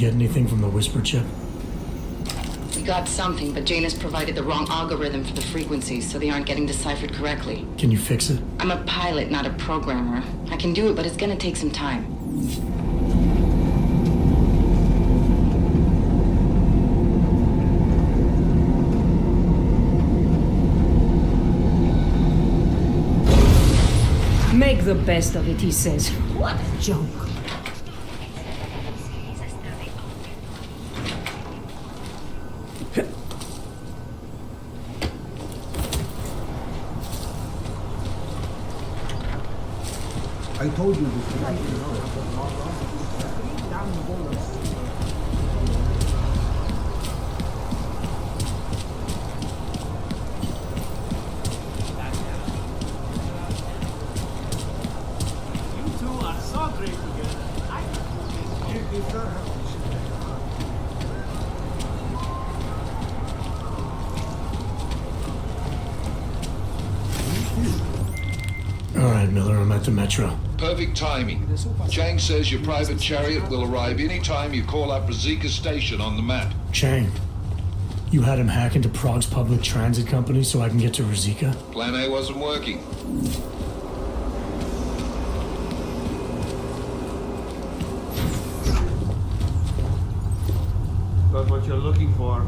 get anything from the whisper chip? We got something, but Jane has provided the wrong algorithm for the frequencies, so they aren't getting deciphered correctly. Can you fix it? I'm a pilot, not a programmer. I can do it, but it's gonna take some time. Make the best of it, he says. What a joke. I told you this. You two are so great together. All right, Miller, I'm at the Metro. Perfect timing. Chang says your private chariot will arrive any time you call up Rizika Station on the map. Chang, you had him hack into Prague's public transit company so I can get to Rizika? Plan A wasn't working. Got what you're looking for.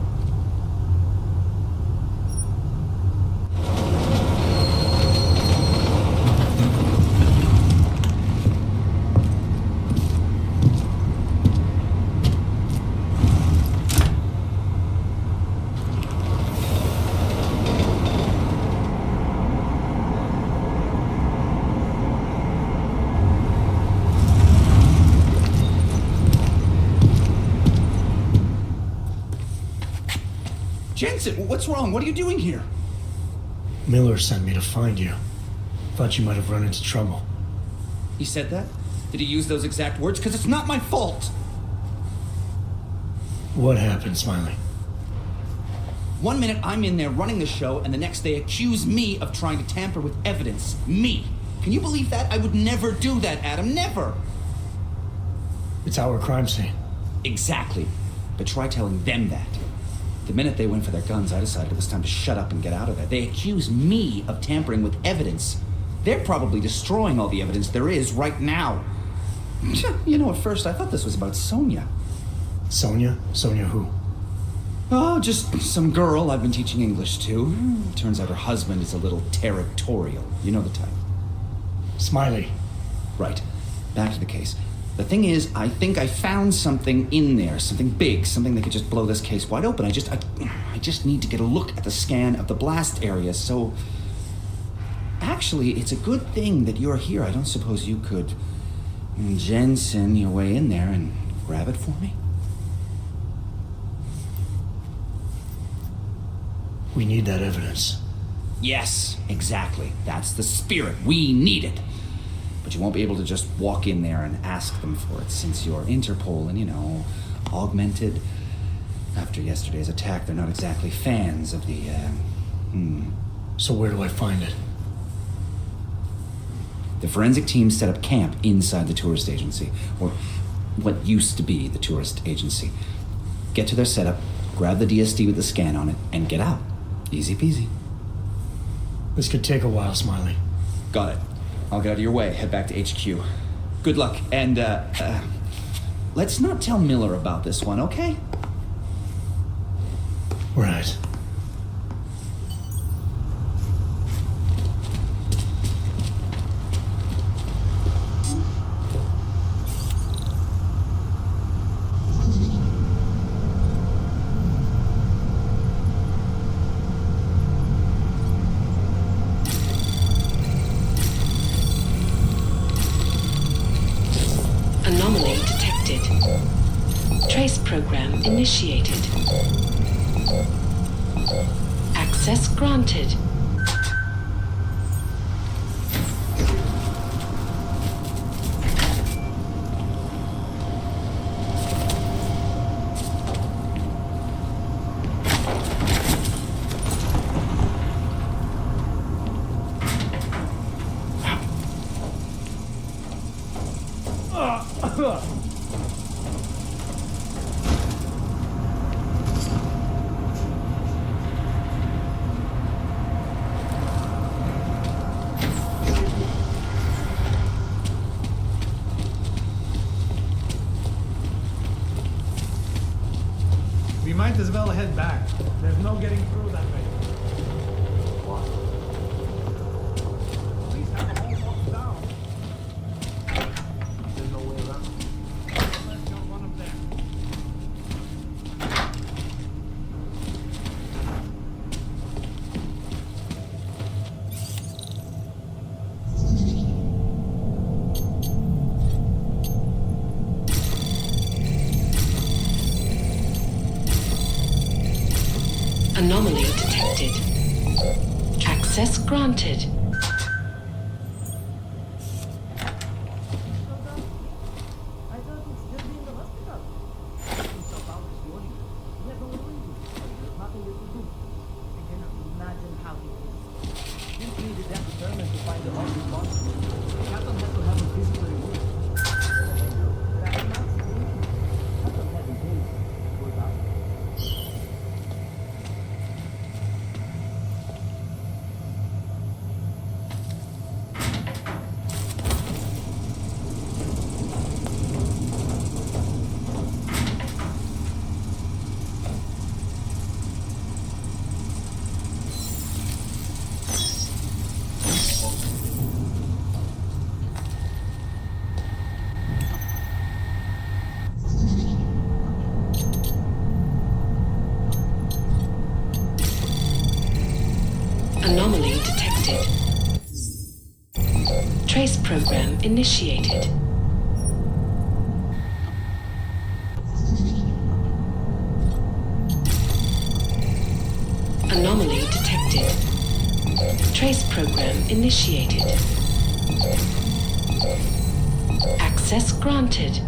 Jensen, what's wrong? What are you doing here? Miller sent me to find you. Thought you might have run into trouble. He said that? Did he use those exact words? Because it's not my fault. What happened, Smiley? One minute I'm in there running the show, and the next they accuse me of trying to tamper with evidence. Me. Can you believe that? I would never do that, Adam. Never. It's our crime scene. Exactly. But try telling them that. The minute they went for their guns, I decided it was time to shut up and get out of there. They accuse me of tampering with evidence. They're probably destroying all the evidence there is right now. You know, at first I thought this was about Sonia. Sonia? Sonia who? Oh, just some girl I've been teaching English to. Turns out her husband is a little territorial. You know the type. Smiley. Right. Back to the case. The thing is, I think I found something in there, something big, something that could just blow this case wide open. I just need to get a look at the scan of the blast area, so... Actually, it's a good thing that you're here. I don't suppose you could Jensen your way in there and grab it for me? We need that evidence. Yes, exactly. That's the spirit. We need it. But you won't be able to just walk in there and ask them for it, since you're Interpol and, you know, augmented. After yesterday's attack, they're not exactly fans of the, So where do I find it? The forensic team set up camp inside the tourist agency, or what used to be the tourist agency. Get to their setup, grab the DSD with the scan on it, and get out. Easy peasy. This could take a while, Smiley. Got it. I'll get out of your way, head back to HQ. Good luck, and, let's not tell Miller about this one, okay? Right. Anomaly detected. Trace program initiated. Access granted. might as well head back. There's no getting through that way. Police have the whole box down. There's no way around. Let's go run up there. Anomaly detected. Access granted. Anomaly detected. Trace program initiated. Anomaly detected. Trace program initiated. Access granted.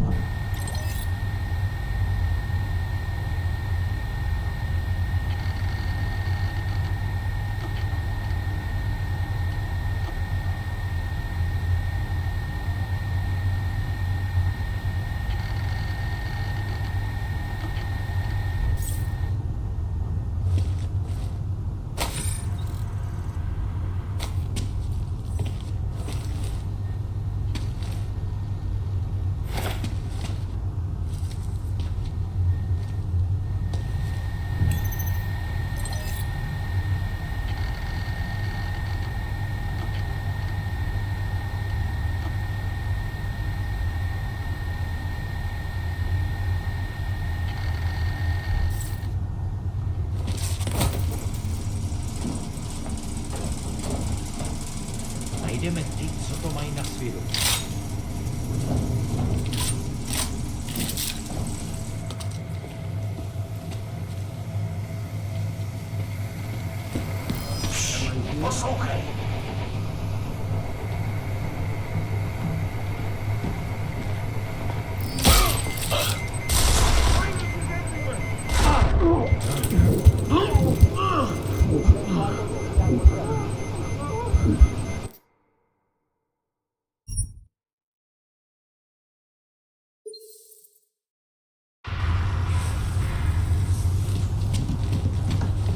Elementik sotomay nasviru. Posłuchaj.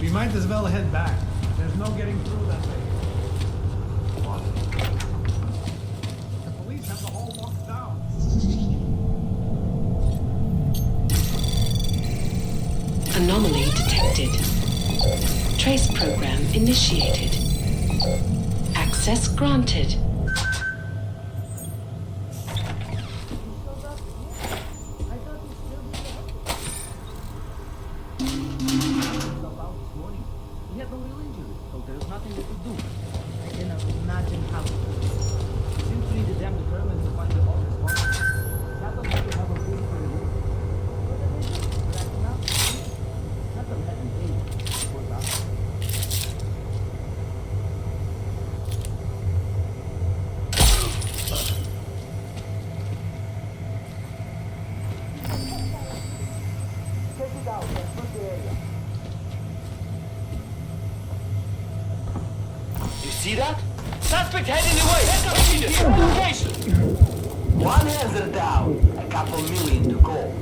We might as well head back. There's no getting through that way. The police have the whole box down. Anomaly detected. Trace program initiated. Access granted. See that? Suspect heading away! Location! One hazard down. A couple million to go.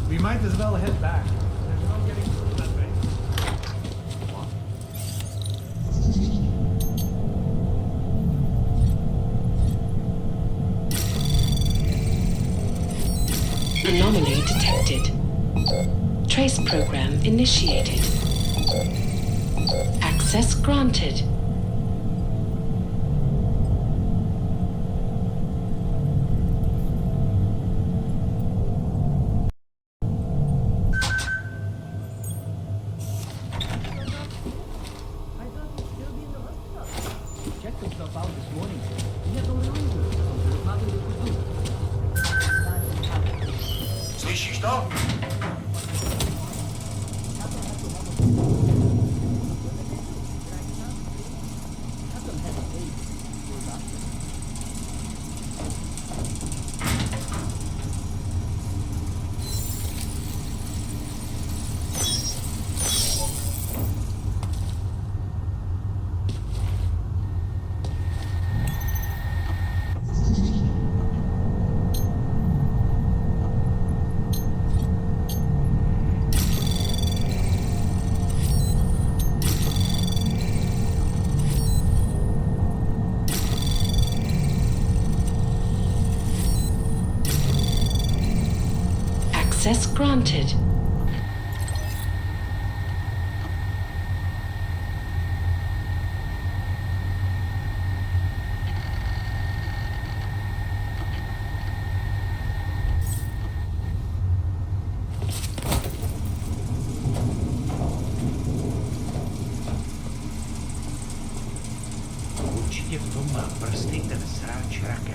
We might as well head back. There's no getting through that way. Anomaly detected. Trace program initiated. Access granted. Checked himself out this morning. He had no injuries, so there's nothing they could do. Słyszysz to? Access granted. Учите в дома, простите, срач рака.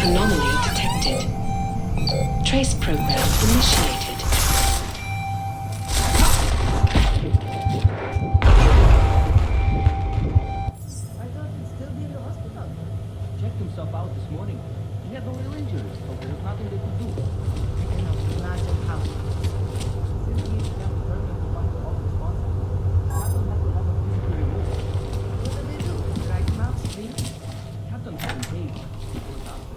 Anomaly detected. Trace program initiated. I thought he'd still be in the hospital. Checked himself out this morning. He had no real injuries, so there's nothing they could do. Picking up larger house. Since he's determined to find all responsible, Captain had to have a physically removed. What did they do? Drag him out, please? Captain had him caged. He was after.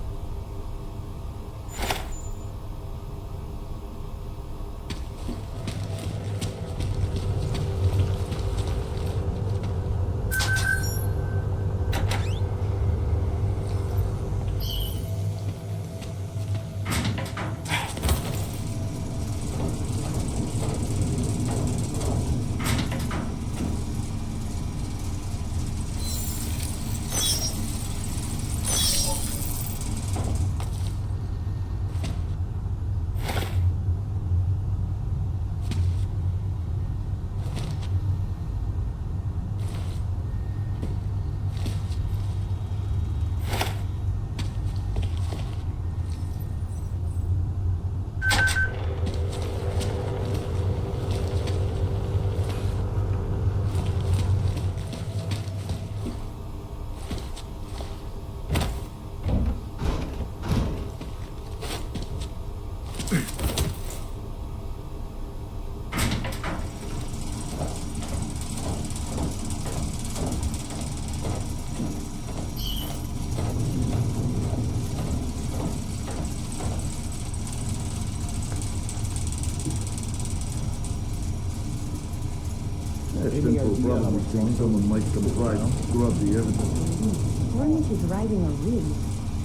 Central probably thinks someone might come by and scrub the evidence. Hornet is riding a rig.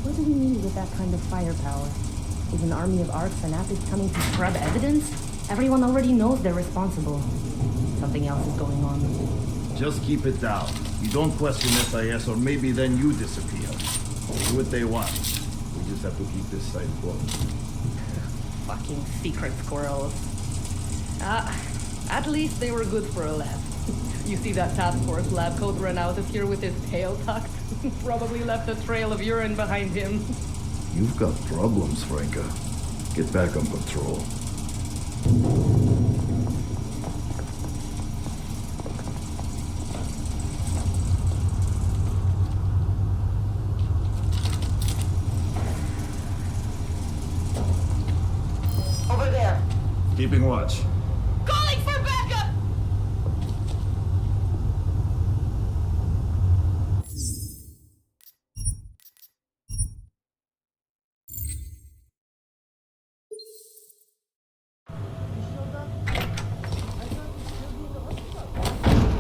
What do we need with that kind of firepower? Is an army of ARC fanatics coming to scrub evidence? Everyone already knows they're responsible. Something else is going on. Just keep it down. You don't question SIS, or maybe then you disappear. Do what they want. We just have to keep this site closed. Fucking secret squirrels. At least they were good for a laugh. You see that task force lab coat run out of here with his tail tucked? Probably left a trail of urine behind him. You've got problems, Franca. Get back on patrol. Over there. Keeping watch. Calling for backup!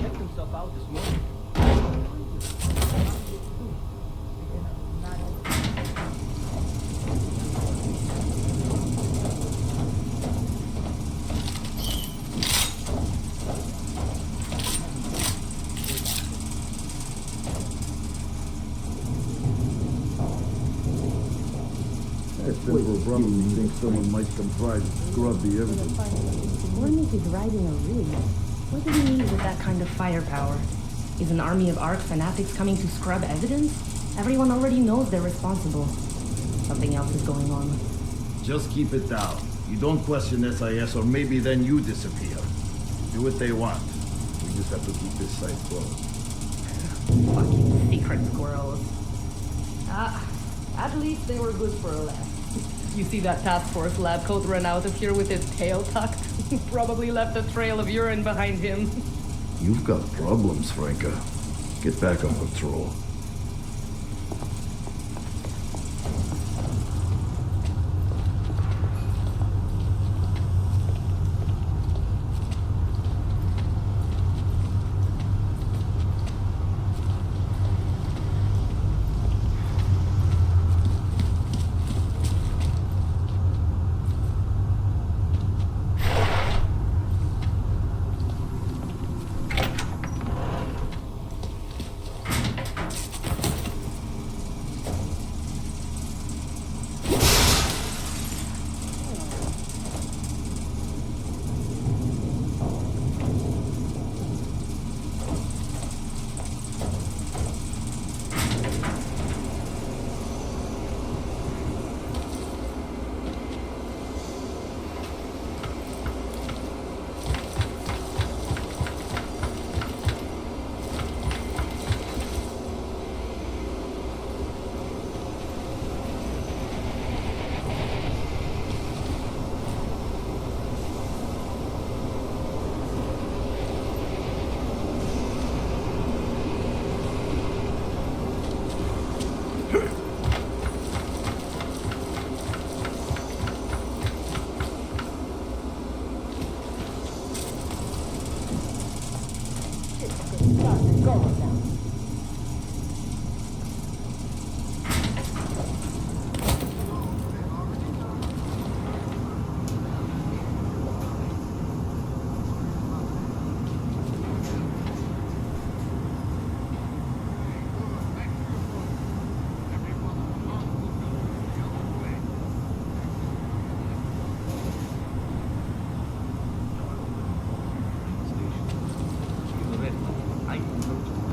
Checked himself out this morning. Central probably thinks someone might come by and scrub the evidence. Hornet is riding a rig. What do we need with that kind of firepower? Is an army of ARC fanatics coming to scrub evidence? Everyone already knows they're responsible. Something else is going on. Just keep it down. You don't question SIS, or maybe then you disappear. Do what they want. We just have to keep this site closed. Fucking secret squirrels. At least they were good for a laugh. You see that task force lab coat run out of here with his tail tucked? Probably left a trail of urine behind him. You've got problems, Franca. Get back on patrol.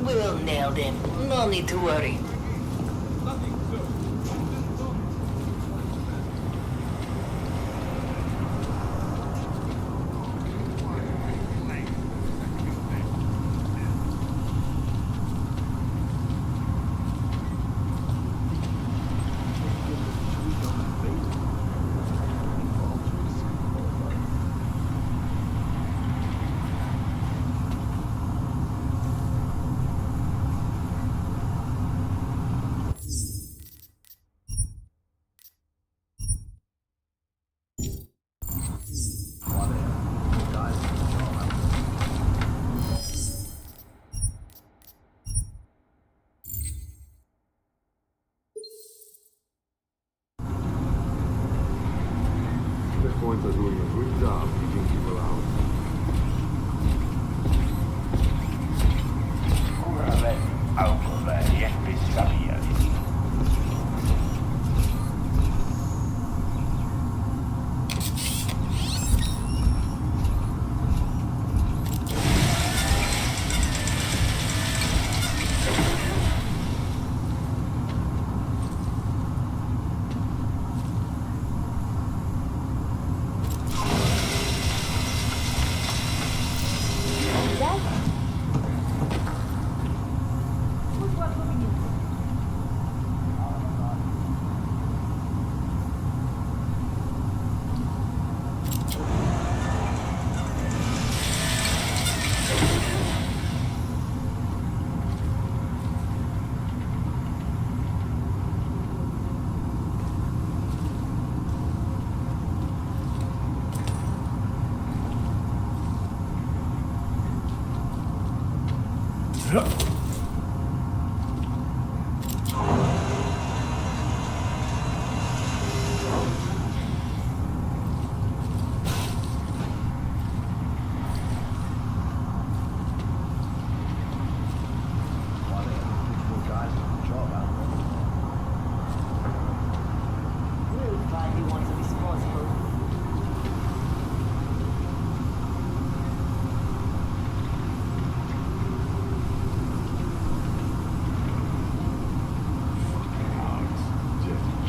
We'll nail them. No need to worry.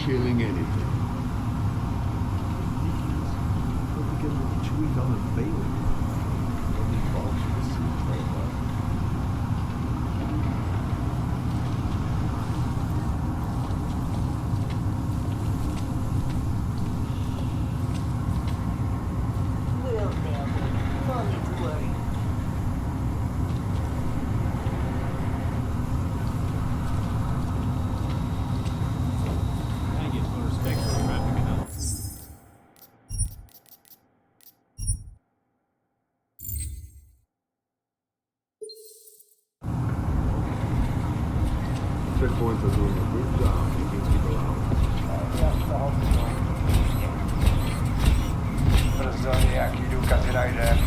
Killing anything. Checkpoints are doing a good job keeping people out. Nějaký důkazy najde.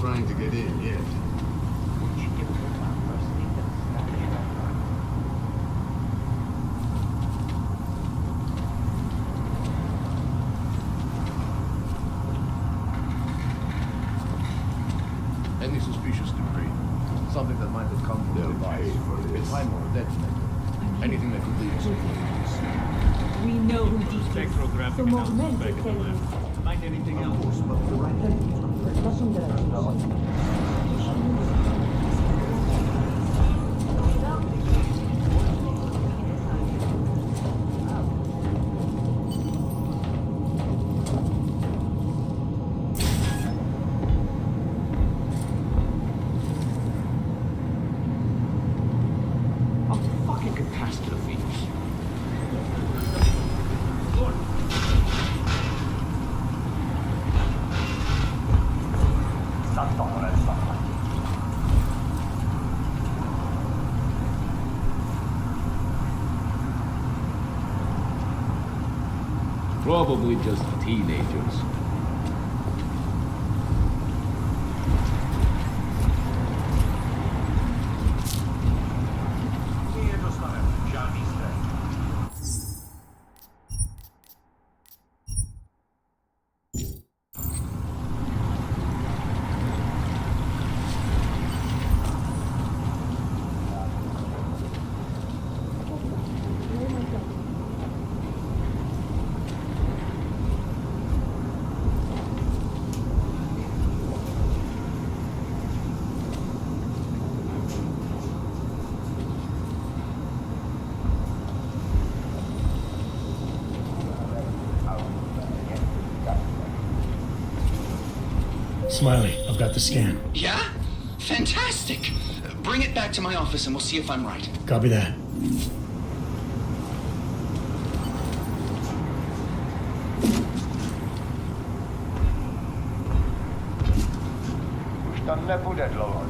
Trying to get in yet. Any suspicious debris? Something that might have come from the They'll device. pay for this. It's time or a detonator. Anything that could lead us to police. We know who did this. Spectrographic So analysis movement back is at the telling lab. us. Find anything else? But the right Nothing that I know. Probably just teenagers. Smiley, I've got the scan. Yeah? Fantastic. Bring it back to my office and we'll see if I'm right. Copy that. Už to nebude dlouho.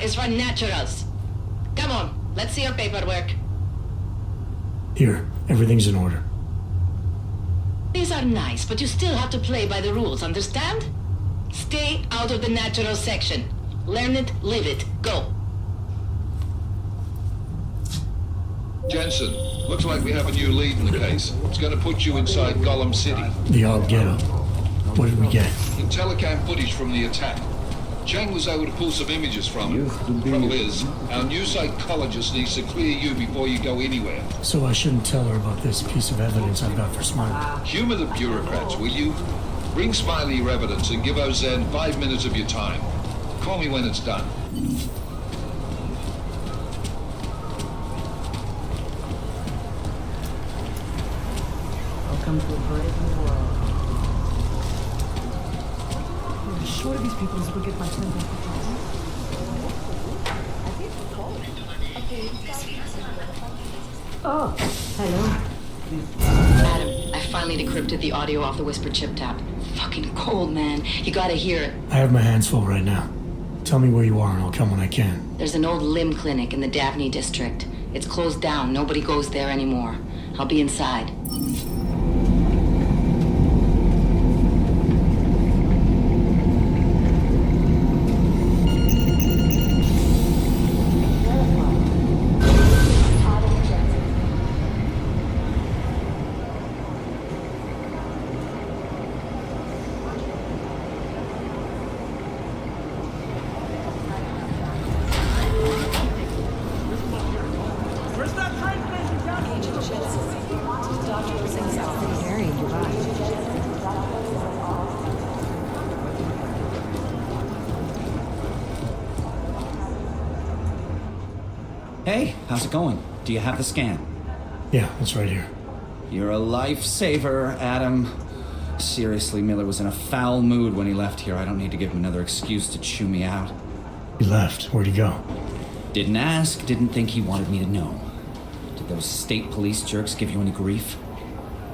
is for naturals. Come on, let's see your paperwork. Here, everything's in order. These are nice, but you still have to play by the rules, understand? Stay out of the natural section. Learn it, live it. Go. Jensen, looks like we have a new lead in the case. It's going to put you inside Gollum City. The odd ghetto. What did we get? In telecam footage from the attack. Chang was able to pull some images from it. Trouble is, our new psychologist needs to clear you before you go anywhere. So I shouldn't tell her about this piece of evidence I've got for Smiley. Humor the bureaucrats, will you? Bring Smiley your evidence and give Ozan 5 minutes of your time. Call me when it's done. Welcome to a brave new world. I'm sure these people will get my friend. Oh, hello. Adam, I finally decrypted the audio off the Whisper chip tap. Fucking cold, man. You gotta hear it. I have my hands full right now. Tell me where you are and I'll come when I can. There's an old limb clinic in the Daphne district. It's closed down. Nobody goes there anymore. I'll be inside. Hey, how's it going? Do you have the scan? Yeah, it's right here. You're a lifesaver, Adam. Seriously, Miller was in a foul mood when he left here. I don't need to give him another excuse to chew me out. He left. Where'd he go? Didn't ask, didn't think he wanted me to know. Did those state police jerks give you any grief?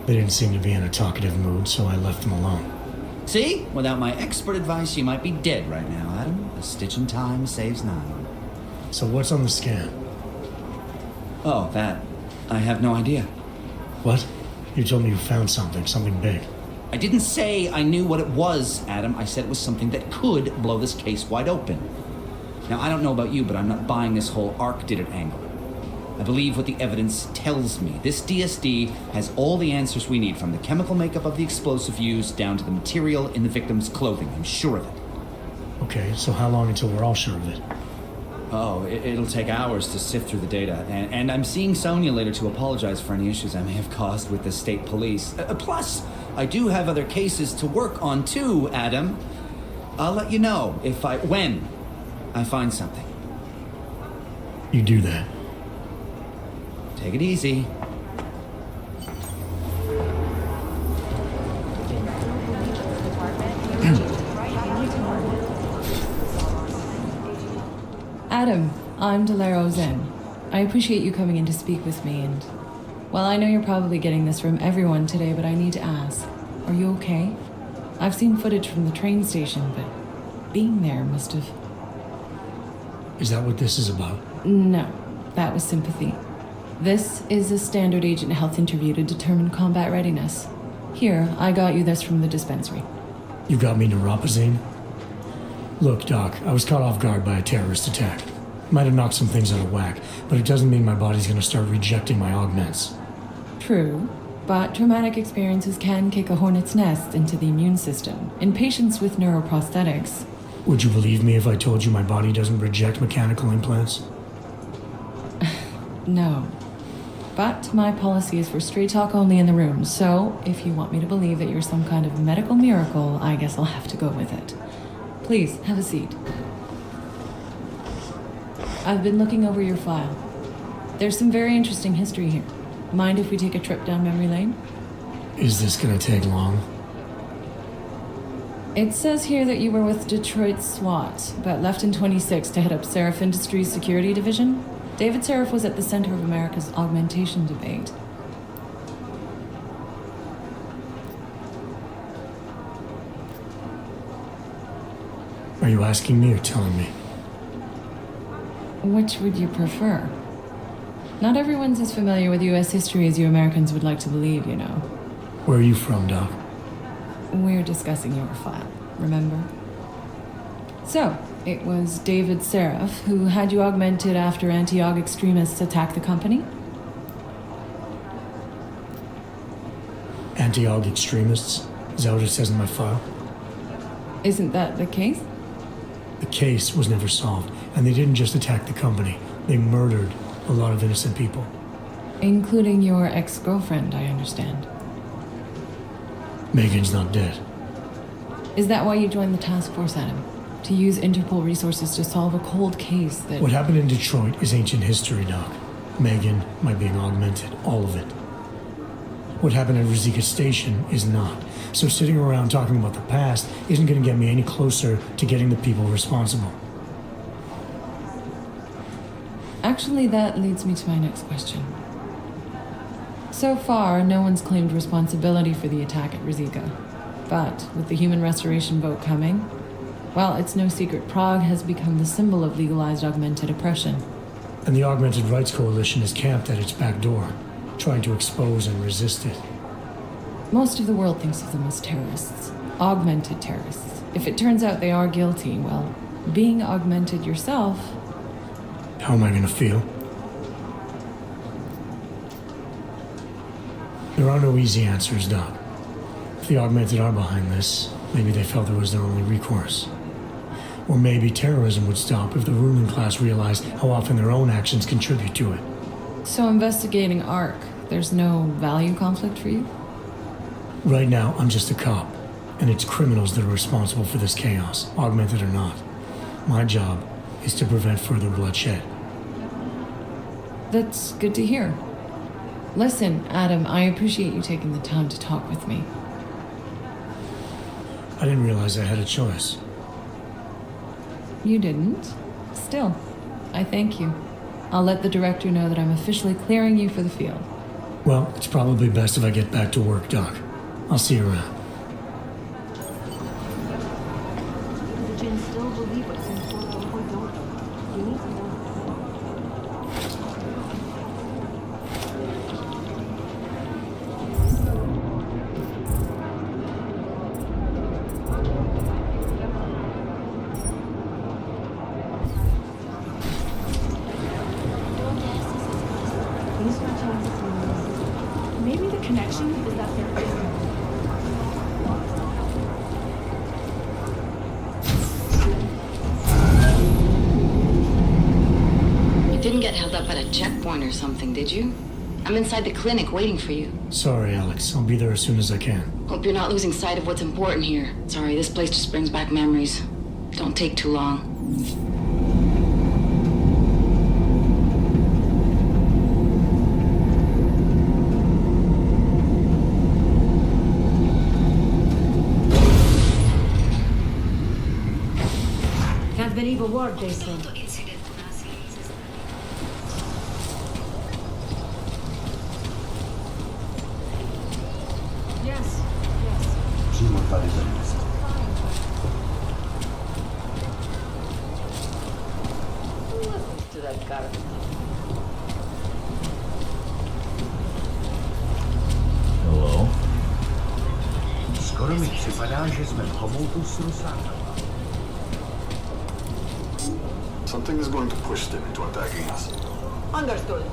They didn't seem to be in a talkative mood, so I left them alone. See? Without my expert advice, you might be dead right now, Adam. A stitch in time saves 9. So what's on the scan? Oh, that. I have no idea. What? You told me you found something big. I didn't say I knew what it was, Adam. I said it was something that could blow this case wide open. Now, I don't know about you, but I'm not buying this whole Ark did it angle. I believe what the evidence tells me. This DSD has all the answers we need, from the chemical makeup of the explosive used down to the material in the victim's clothing. I'm sure of it. Okay, so how long until we're all sure of it? Oh, it'll take hours to sift through the data. And I'm seeing Sonia later to apologize for any issues I may have caused with the state police. Plus, I do have other cases to work on too, Adam. I'll let you know when I find something. You do that. Take it easy. Adam, I'm Delero Zen. I appreciate you coming in to speak with me, and well, I know you're probably getting this from everyone today, but I need to ask, are you okay? I've seen footage from the train station, but being there must have... Is that what this is about? No, that was sympathy. This is a standard agent health interview to determine combat readiness. Here, I got you this from the dispensary. You got me neuropazine? Look, Doc, I was caught off guard by a terrorist attack. Might have knocked some things out of whack, but it doesn't mean my body's gonna start rejecting my augments. True, but traumatic experiences can kick a hornet's nest into the immune system. In patients with neuroprosthetics... Would you believe me if I told you my body doesn't reject mechanical implants? No. But my policy is for straight talk only in the room, so if you want me to believe that you're some kind of medical miracle, I guess I'll have to go with it. Please, have a seat. I've been looking over your file. There's some very interesting history here. Mind if we take a trip down memory lane? Is this gonna take long? It says here that you were with Detroit SWAT, but left in 26 to head up Seraph Industries Security Division. David Seraph was at the center of America's augmentation debate. Are you asking me or telling me? Which would you prefer? Not everyone's as familiar with U.S. history as you Americans would like to believe, you know. Where are you from, Doc? We're discussing your file, remember? So, it was David Seraph who had you augmented after anti-aug extremists attacked the company? Anti-aug extremists? Is that what it says in my file? Isn't that the case? The case was never solved, and they didn't just attack the company. They murdered a lot of innocent people. Including your ex-girlfriend, I understand. Megan's not dead. Is that why you joined the task force, Adam? To use Interpol resources to solve a cold case that... What happened in Detroit is ancient history, Doc. Megan, my being augmented, all of it. What happened at Rosika Station is not. So sitting around talking about the past isn't going to get me any closer to getting the people responsible. Actually, that leads me to my next question. So far, no one's claimed responsibility for the attack at Rosika. But with the human restoration vote coming, well, it's no secret Prague has become the symbol of legalized augmented oppression. And the Augmented Rights Coalition is camped at its back door, trying to expose and resist it. Most of the world thinks of them as terrorists. Augmented terrorists. If it turns out they are guilty, well, being augmented yourself... How am I going to feel? There are no easy answers, Doc. If the Augmented are behind this, maybe they felt it was their only recourse. Or maybe terrorism would stop if the ruling class realized how often their own actions contribute to it. So investigating ARC, there's no value conflict for you? Right now, I'm just a cop, and it's criminals that are responsible for this chaos, augmented or not. My job is to prevent further bloodshed. That's good to hear. Listen, Adam, I appreciate you taking the time to talk with me. I didn't realize I had a choice. You didn't? Still, I thank you. I'll let the director know that I'm officially clearing you for the field. Well, it's probably best if I get back to work, Doc. I'll see you around. Does Jin still believe what's in store or don't? You need to know. Maybe the connection is that they're in. You didn't get held up at a checkpoint or something, did you? I'm inside the clinic waiting for you. Sorry, Alex. I'll be there as soon as I can. Hope you're not losing sight of what's important here. Sorry, this place just brings back memories. Don't take too long. Can't believe a word they said. Yes, yes. Who listens to that garbage? Hello? Skoro mi připadá, že jsme v homoutu s Rusákama. Something is going to push them into attacking us. Understood.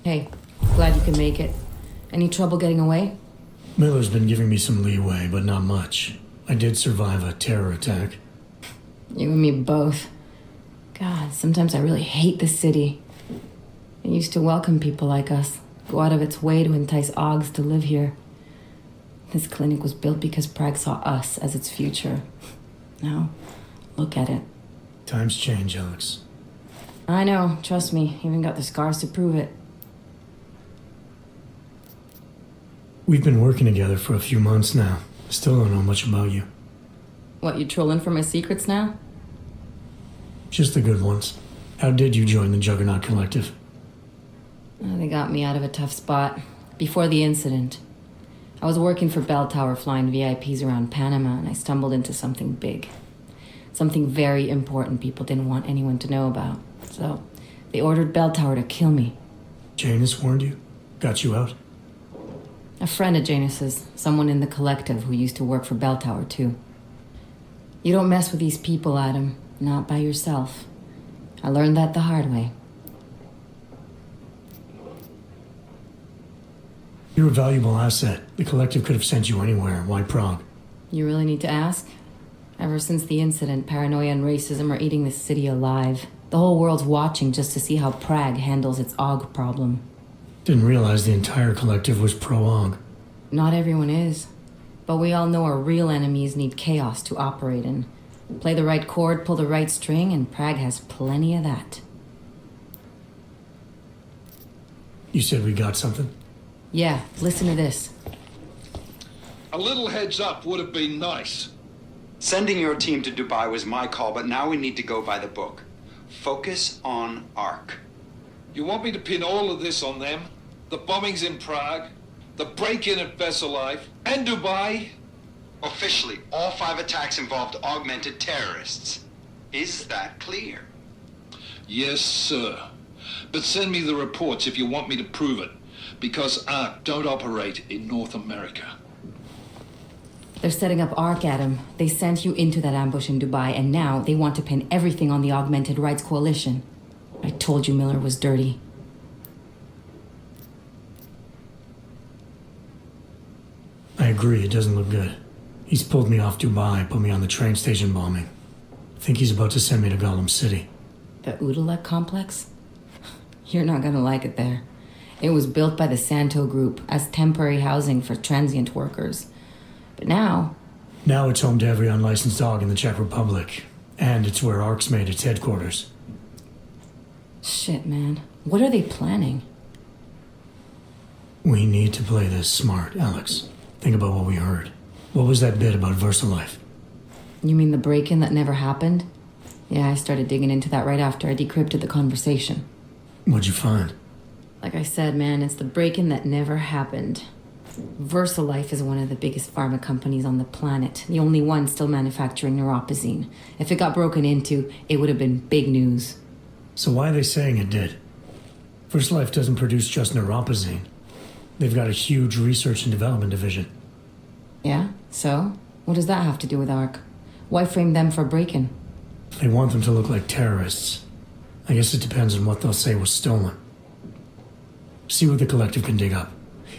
Hey, glad you can make it. Any trouble getting away? Miller's been giving me some leeway, but not much. I did survive a terror attack. You and me both. God, sometimes I really hate the city. It used to welcome people like us, go out of its way to entice Augs to live here. This clinic was built because Prague saw us as its future. Now, look at it. Times change, Alex. I know, trust me, even got the scars to prove it. We've been working together for a few months now. Still don't know much about you. What, you trolling for my secrets now? Just the good ones. How did you join the Juggernaut Collective? They got me out of a tough spot. Before the incident, I was working for Bell Tower flying VIPs around Panama, and I stumbled into something big. Something very important people didn't want anyone to know about. So, they ordered Bell Tower to kill me. Janus warned you? Got you out? A friend of Janus's, someone in the collective who used to work for Bell Tower too. You don't mess with these people, Adam. Not by yourself. I learned that the hard way. You're a valuable asset. The collective could have sent you anywhere. Why Prague? You really need to ask? Ever since the incident, paranoia and racism are eating this city alive. The whole world's watching just to see how Prague handles its AUG problem. Didn't realize the entire collective was pro-AUG. Not everyone is. But we all know our real enemies need chaos to operate in. Play the right chord, pull the right string, and Prague has plenty of that. You said we got something? Yeah, listen to this. A little heads up would have been nice. Sending your team to Dubai was my call, but now we need to go by the book. Focus on ARC. You want me to pin all of this on them? The bombings in Prague, the break-in at Vessel Life, and Dubai? Officially, all 5 attacks involved augmented terrorists. Is that clear? Yes, sir. But send me the reports if you want me to prove it, because ARC don't operate in North America. They're setting up ARC, Adam. They sent you into that ambush in Dubai, and now they want to pin everything on the Augmented Rights Coalition. I told you Miller was dirty. I agree, it doesn't look good. He's pulled me off Dubai, put me on the train station bombing. Think he's about to send me to Gollum City. The Udalek complex? You're not gonna like it there. It was built by the Santo Group as temporary housing for transient workers. But now... Now it's home to every unlicensed dog in the Czech Republic. And it's where ARC's made its headquarters. Shit, man. What are they planning? We need to play this smart, Alex. Think about what we heard. What was that bit about VersaLife? You mean the break-in that never happened? Yeah, I started digging into that right after I decrypted the conversation. What'd you find? Like I said, man, it's the break-in that never happened. VersaLife is one of the biggest pharma companies on the planet. The only one still manufacturing neuropozyne. If it got broken into, it would have been big news. So why are they saying it did? VersaLife doesn't produce just neuropozyne. They've got a huge research and development division. Yeah? So? What does that have to do with ARC? Why frame them for break-in? They want them to look like terrorists. I guess it depends on what they'll say was stolen. See what the collective can dig up.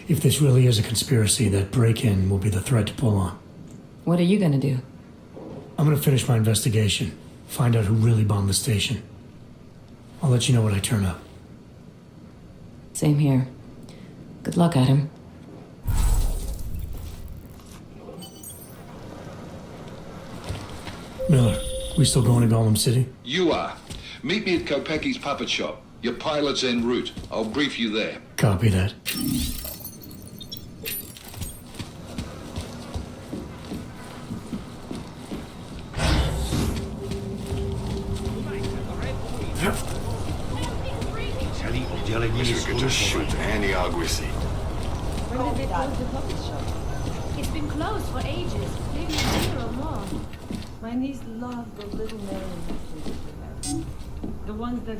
If this really is a conspiracy, that break-in will be the thread to pull on. What are you gonna do? I'm gonna finish my investigation, find out who really bombed the station. I'll let you know when I turn up. Same here. Good luck, Adam. Miller, we still going to Gollum City? You are. Meet me at Kopecki's puppet shop. Your pilot's en route. I'll brief you there. Copy that. Wish we could just shoot any Argusi. When did they close the puppet shop? It's been closed for ages, maybe a year or more. My niece loved those little marionettes they used to have. The ones that...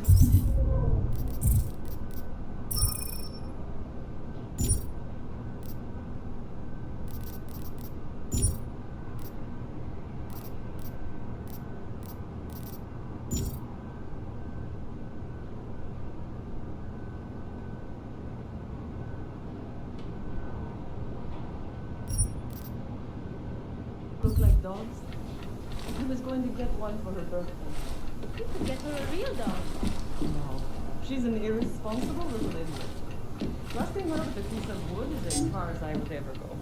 look like dogs. He was going to get one for her birthday. You could get her a real dog. No. She's an irresponsible little idiot. Trusting her with a piece of wood is as far as I would ever go.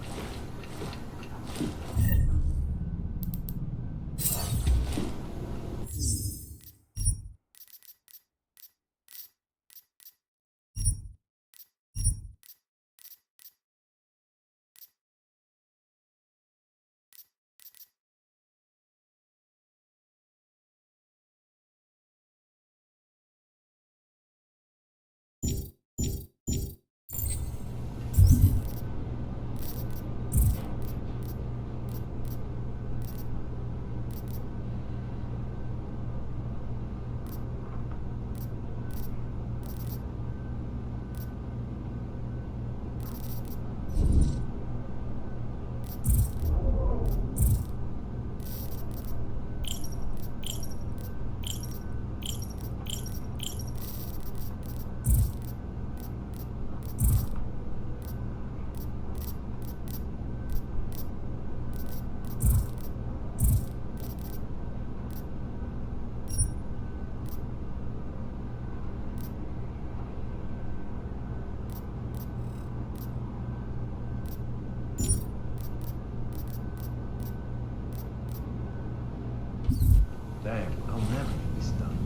Dang, I'll never get this done.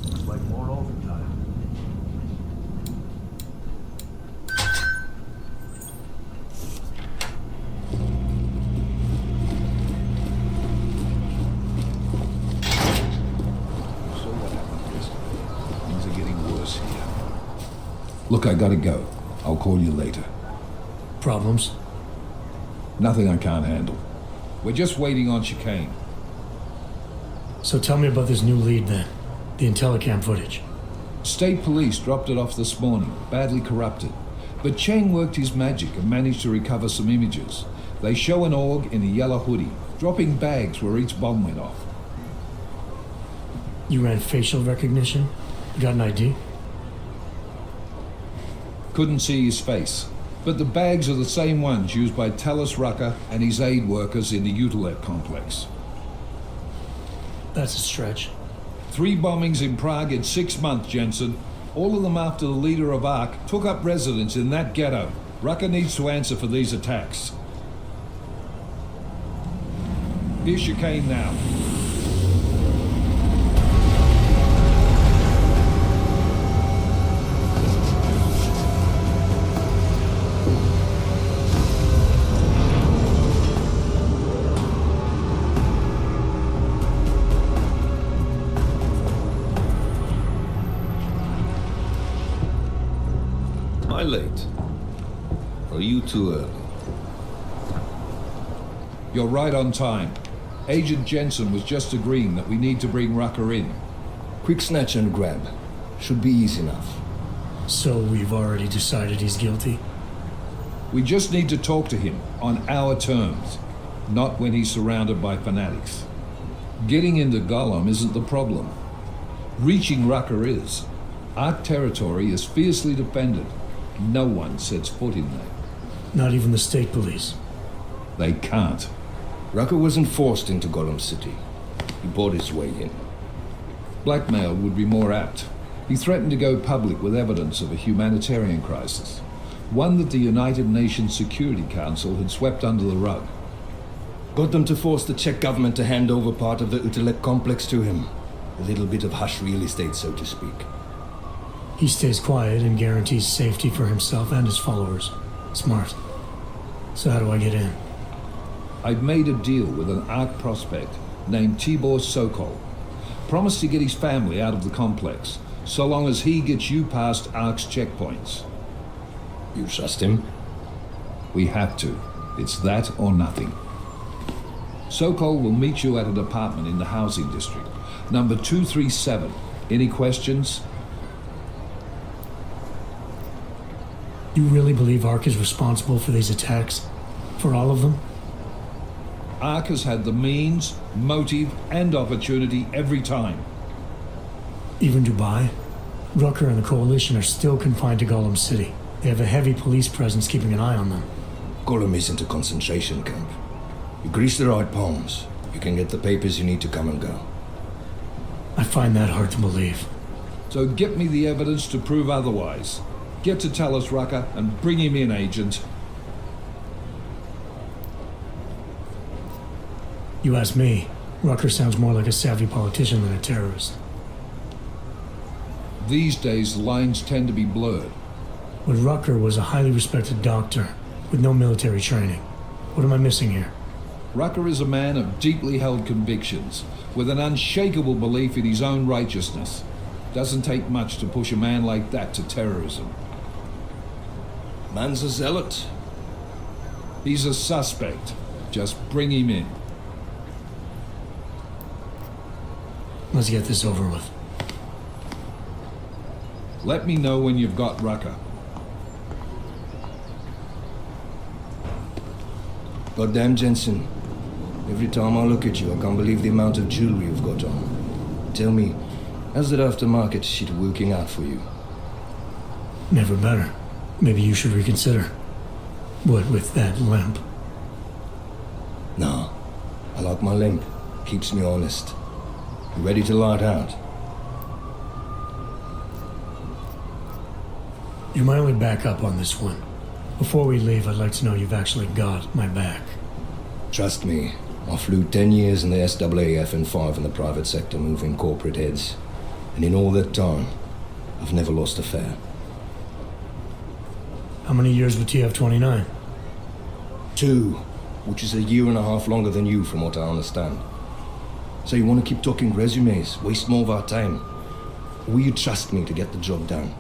Looks like more overtime. So what happened yesterday? Things are getting worse here. Look, I gotta go. I'll call you later. Problems? Nothing I can't handle. We're just waiting on chicane. So tell me about this new lead then. The Intellicam footage. State police dropped it off this morning, badly corrupted. But Cheng worked his magic and managed to recover some images. They show an org in a yellow hoodie, dropping bags where each bomb went off. You ran facial recognition? You got an ID? Couldn't see his face. But the bags are the same ones used by Talos Rucker and his aid workers in the Utilet complex. That's a stretch. 3 bombings in Prague in 6 months, Jensen. All of them after the leader of ARC took up residence in that ghetto. Rucker needs to answer for these attacks. Here's chicane now. Am I late? Or are you too early? You're right on time. Agent Jensen was just agreeing that we need to bring Rucker in. Quick snatch and grab. Should be easy enough. So we've already decided he's guilty? We just need to talk to him on our terms, not when he's surrounded by fanatics. Getting into Gollum isn't the problem. Reaching Rucker is. Our territory is fiercely defended. No one sets foot in there. Not even the state police. They can't. Rucker wasn't forced into Gotham City. He bought his way in. Blackmail would be more apt. He threatened to go public with evidence of a humanitarian crisis, one that the United Nations Security Council had swept under the rug. Got them to force the Czech government to hand over part of the Utelek complex to him. A little bit of hush real estate, so to speak. He stays quiet and guarantees safety for himself and his followers. Smart. So how do I get in? I've made a deal with an ARC prospect named Tibor Sokol. Promised to get his family out of the complex, so long as he gets you past ARC's checkpoints. You trust him? We have to. It's that or nothing. Sokol will meet you at an apartment in the housing district, number 237. Any questions? You really believe ARC is responsible for these attacks? For all of them? ARC has had the means, motive, and opportunity every time. Even Dubai? Rucker and the Coalition are still confined to Gotham City. They have a heavy police presence keeping an eye on them. Gotham isn't a concentration camp. You grease the right palms, you can get the papers you need to come and go. I find that hard to believe. So get me the evidence to prove otherwise. Get to Talus Rucker and bring him in, Agent. You ask me, Rucker sounds more like a savvy politician than a terrorist. These days, the lines tend to be blurred. But Rucker was a highly respected doctor with no military training. What am I missing here? Rucker is a man of deeply held convictions, with an unshakable belief in his own righteousness. Doesn't take much to push a man like that to terrorism. Man's a zealot. He's a suspect. Just bring him in. Let's get this over with. Let me know when you've got Rucker. Goddamn, Jensen. Every time I look at you, I can't believe the amount of jewelry you've got on. Tell me, how's that aftermarket shit working out for you? Never better. Maybe you should reconsider. What with that limp? No. I like my limp. Keeps me honest. You ready to light out? You're my only backup on this one. Before we leave, I'd like to know you've actually got my back. Trust me, I flew 10 years in the SAAF and 5 in the private sector moving corporate heads. And in all that time, I've never lost a fare. How many years with TF-29? 2, which is a year and a half longer than you from what I understand. So you want to keep talking resumes, waste more of our time? Or will you trust me to get the job done?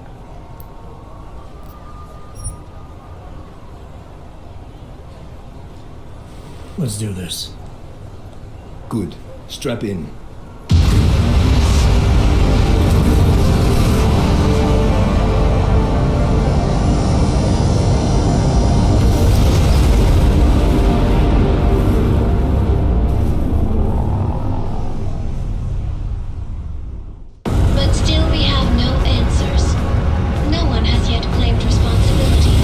Let's do this. Good. Strap in. But still we have no answers. No one has yet claimed responsibility.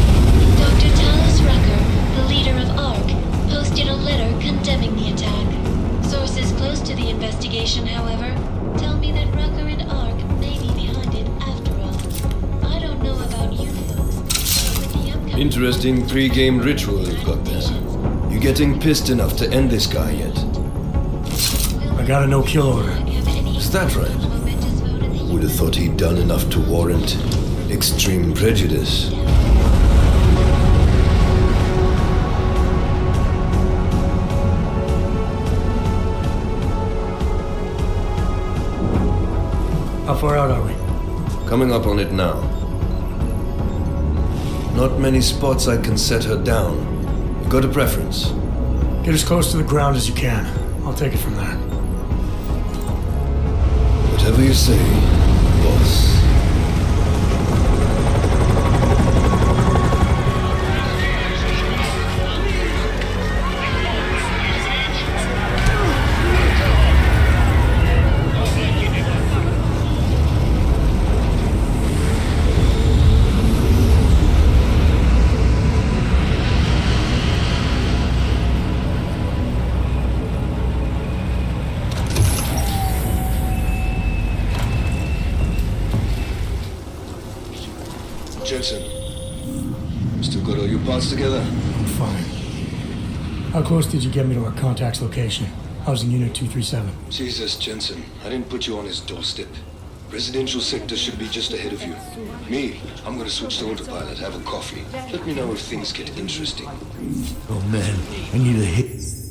Dr. Talus Rucker, the leader of ARC, posted a letter condemning the attack. Sources close to the investigation, however, tell me that Rucker and ARC may be behind it after all. I don't know about you folks, but with the upcoming... Interesting pre-game ritual you've got there. You getting pissed enough to end this guy yet? I got a no-kill order. Is that right? Would have thought he'd done enough to warrant extreme prejudice. How far out are we? Coming up on it now. Not many spots I can set her down. You got a preference? Get as close to the ground as you can. I'll take it from there. Whatever you say, boss. Jensen. Still got all your parts together? I'm fine. How close did you get me to our contact's location? Housing Unit 237. Jesus, Jensen. I didn't put you on his doorstep. Residential sector should be just ahead of you. Me, I'm gonna switch to autopilot, have a coffee. Let me know if things get interesting. Oh man, I need a hit.